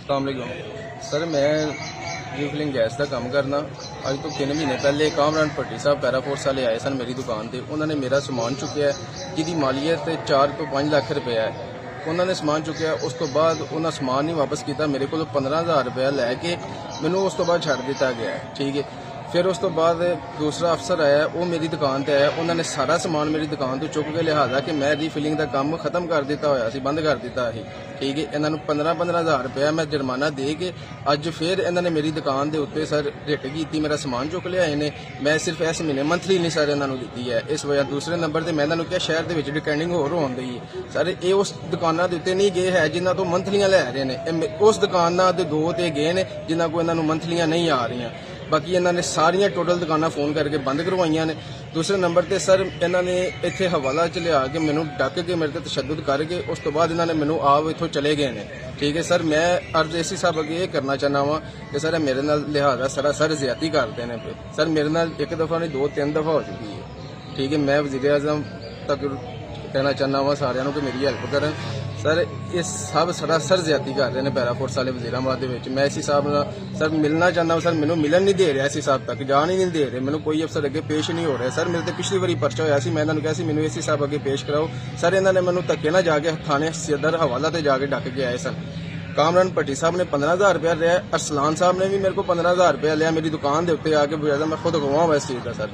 अस्सलाम सर मैं refilling gas का काम करना अज तो 3 महीने पहले कामरान भट्टी साहब पैराफोर्स वाले आए सन मेरी दुकान पर। उन्होंने मेरा समान चुकया जिहदी मालीयत 4 तो 5 लाख रुपया है। उन्होंने समान चुकया, उस तो बाद उन्होंने समान नहीं वापस किया। मेरे को 15,000 रुपया लैके मैनू उस तो बाद छड़ दिता गया है, ठीक है। फिर उस तो बाद दूसरा अफसर आया, वो मेरी दुकान पर आया, उन्होंने सारा समान मेरी दुकान तो चुक के लिहाजा कि मैं रीफिलिंग का काम खत्म कर दिता होया सी, बंद कर दिता ही, ठीक है। इन्होंने 15,000 रुपया मैं जुर्माना दे के अज फिर इन्होंने मेरी दुकान के उत्ते सर रिट की, मेरा समान चुक लिया इन्हें। मैं सिर्फ इस महीने मंथली नहीं सर इन्होंने दी है। इस वजह दूसरे नंबर पर मैं इन्होंने क्या शहर के डिकैंडिंग होर हो गई है सर। ये उस दुकानों के उत्ते नहीं गए है जिन्हों तो मंथलियां लै रहे हैं, उस दुकानों के 2 तो गए हैं जिन्हों को इन्होंने मंथलियां नहीं आ रही। बाकी इन्होंने सारिया टोटल दुकाना फोन करके बंद करवाइया ने। दूसरे नंबर पर सर इन्होंने इतने हवाला च लिया के मैनू डक के मेरे ते तशद्दुद करके उस तो बाद इन्होंने मैनू आप इतों चले गए हैं, ठीक है सर। मैं अर्ज एसी साहब अगे ये करना चाहना वा कि सर मेरे नाल लिहाजा सरासर ज्यादती करते हैं पे। सर मेरे नाल 1 दफ़ा नहीं 2-3 दफ़ा हो चुकी है, ठीक है। मैं वज़ीर आज़म तक कहना चाहना वा सारियां कि मेरी हेल्प करन सर। ये सब सरासर ज्यादती कर रहे हैं पैराफोर्स वाले वज़ीराबाद के। मैं एसी साहब सर मिलना चाहना, सर मैनू मिलन नहीं दे रहा, एसी साहब तक जान ही नहीं दे रहे, मैनू कोई अफसर अगे पेश नहीं हो रहा सर। मेरे तो पिछली बारी पर्चा होया सी, मैं इन्होंने कहा मैनू एसी साहब अगे पेश कराओ सर। इन्होंने मैनू धक्के ना जाके थाने सदर हवाला से जाके डक के आए सन। कामरान भट्टी साहब ने 15,000 रुपया लिया, अरसलान साहब ने भी मेरे को 15,000 रुपया लिया मेरी दुकान के उत्ते आके, मैं खुद गवाह इस चीज़ का सर।